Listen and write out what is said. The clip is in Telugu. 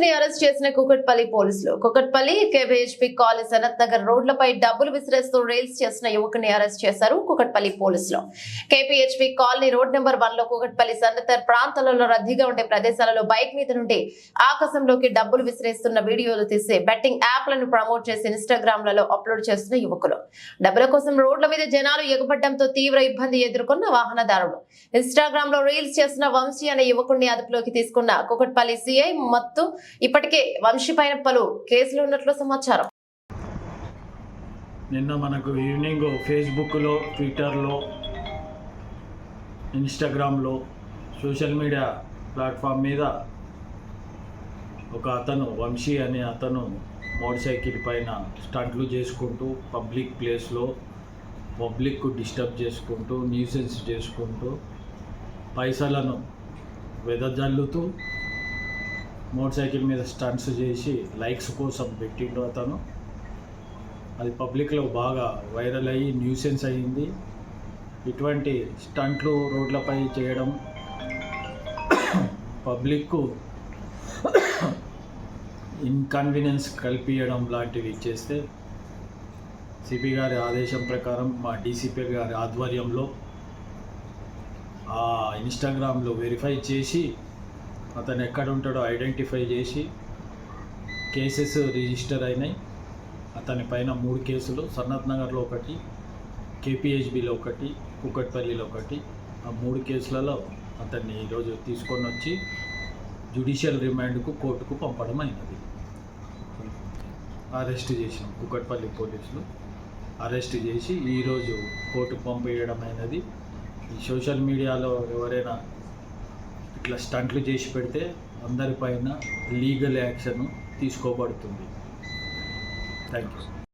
యువకుడిని అరెస్ట్ చేసిన కూకట్పల్లి పోలీసులు. కూకట్పల్లి కేబీహెచ్పీ కాలనీ సనత్ నగర్ రోడ్లపై డబ్బులు విసిరేస్తూ రీల్స్ చేసిన యువకుడిని అరెస్ట్ చేశారు కూకట్పల్లి పోలీసులు. కేబీహెచ్పీ కాలనీ రోడ్ నెంబర్ 1 లో కూకట్పల్లి సనత్ ప్రాంతాలలో రద్దీగా ఉండే ప్రదేశాలలో బైక్ మీద నుండి ఆకాశంలోకి డబ్బులు విసిరేస్తున్న వీడియోలు తీసి బెట్టింగ్ యాప్లను ప్రమోట్ చేసి ఇన్స్టాగ్రామ్ లలో అప్లోడ్ చేస్తున్న యువకులు. డబ్బుల కోసం రోడ్ల మీద జనాలు ఎగబడ్డంతో తీవ్ర ఇబ్బంది ఎదుర్కొన్న వాహనదారుడు. ఇన్స్టాగ్రామ్ లో రీల్స్ చేసిన వంశీ అనే యువకుడిని అదుపులోకి తీసుకున్న కూకట్పల్లి సిఐ మత్తు ఇప్పటికే వంశీ పైన పలు కేసులు ఉన్నట్లు సమాచారం. నిన్న మనకు ఈవినింగ్ ఫేస్బుక్లో, ట్విట్టర్లో, ఇన్స్టాగ్రామ్లో, సోషల్ మీడియా ప్లాట్ఫామ్ మీద ఒక అతను వంశీ అనే అతను మోటార్ సైకిల్ పైన స్టంట్లు చేసుకుంటూ పబ్లిక్ ప్లేస్లో పబ్లిక్ డిస్టర్బ్ చేసుకుంటూ న్యూసెన్స్ చేసుకుంటూ పైసలను వెదజల్లుతూ మోటార్ సైకిల్ మీద స్టంట్స్ చేసి లైక్స్ కోసం పెట్టిండు అతను. అది పబ్లిక్లో బాగా వైరల్ అయ్యి న్యూసెన్స్ అయ్యింది. ఇటువంటి స్టంట్లు రోడ్లపై చేయడం, పబ్లిక్కు ఇన్కన్వీనియన్స్ కల్పించడం లాంటివి చేస్తే సిపి గారి ఆదేశం ప్రకారం మా డీసీపీ గారి ఆధ్వర్యంలో ఆ ఇన్స్టాగ్రామ్లో వెరిఫై చేసి అతను ఎక్కడ ఉంటాడో ఐడెంటిఫై చేసి కేసెస్ రిజిస్టర్ అయినాయి. అతని పైన 3 కేసులు, సనత్ నగర్లో 1, కేపీహెచ్బీలో 1, కూకట్పల్లిలో 1. ఆ 3 కేసులలో అతన్ని ఈరోజు తీసుకొని వచ్చి జ్యుడిషియల్ రిమాండ్కు కోర్టుకు పంపడం అయినది. అరెస్ట్ చేసాం, కూకట్పల్లి పోలీసులు అరెస్ట్ చేసి ఈరోజు కోర్టుకు పంపించడం అయినది. ఈ సోషల్ మీడియాలో ఎవరైనా ఇట్లా స్టంట్లు చేసి పెడితే అందరిపైన లీగల్ యాక్షన్ తీసుకోబడుతుంది. Thank you.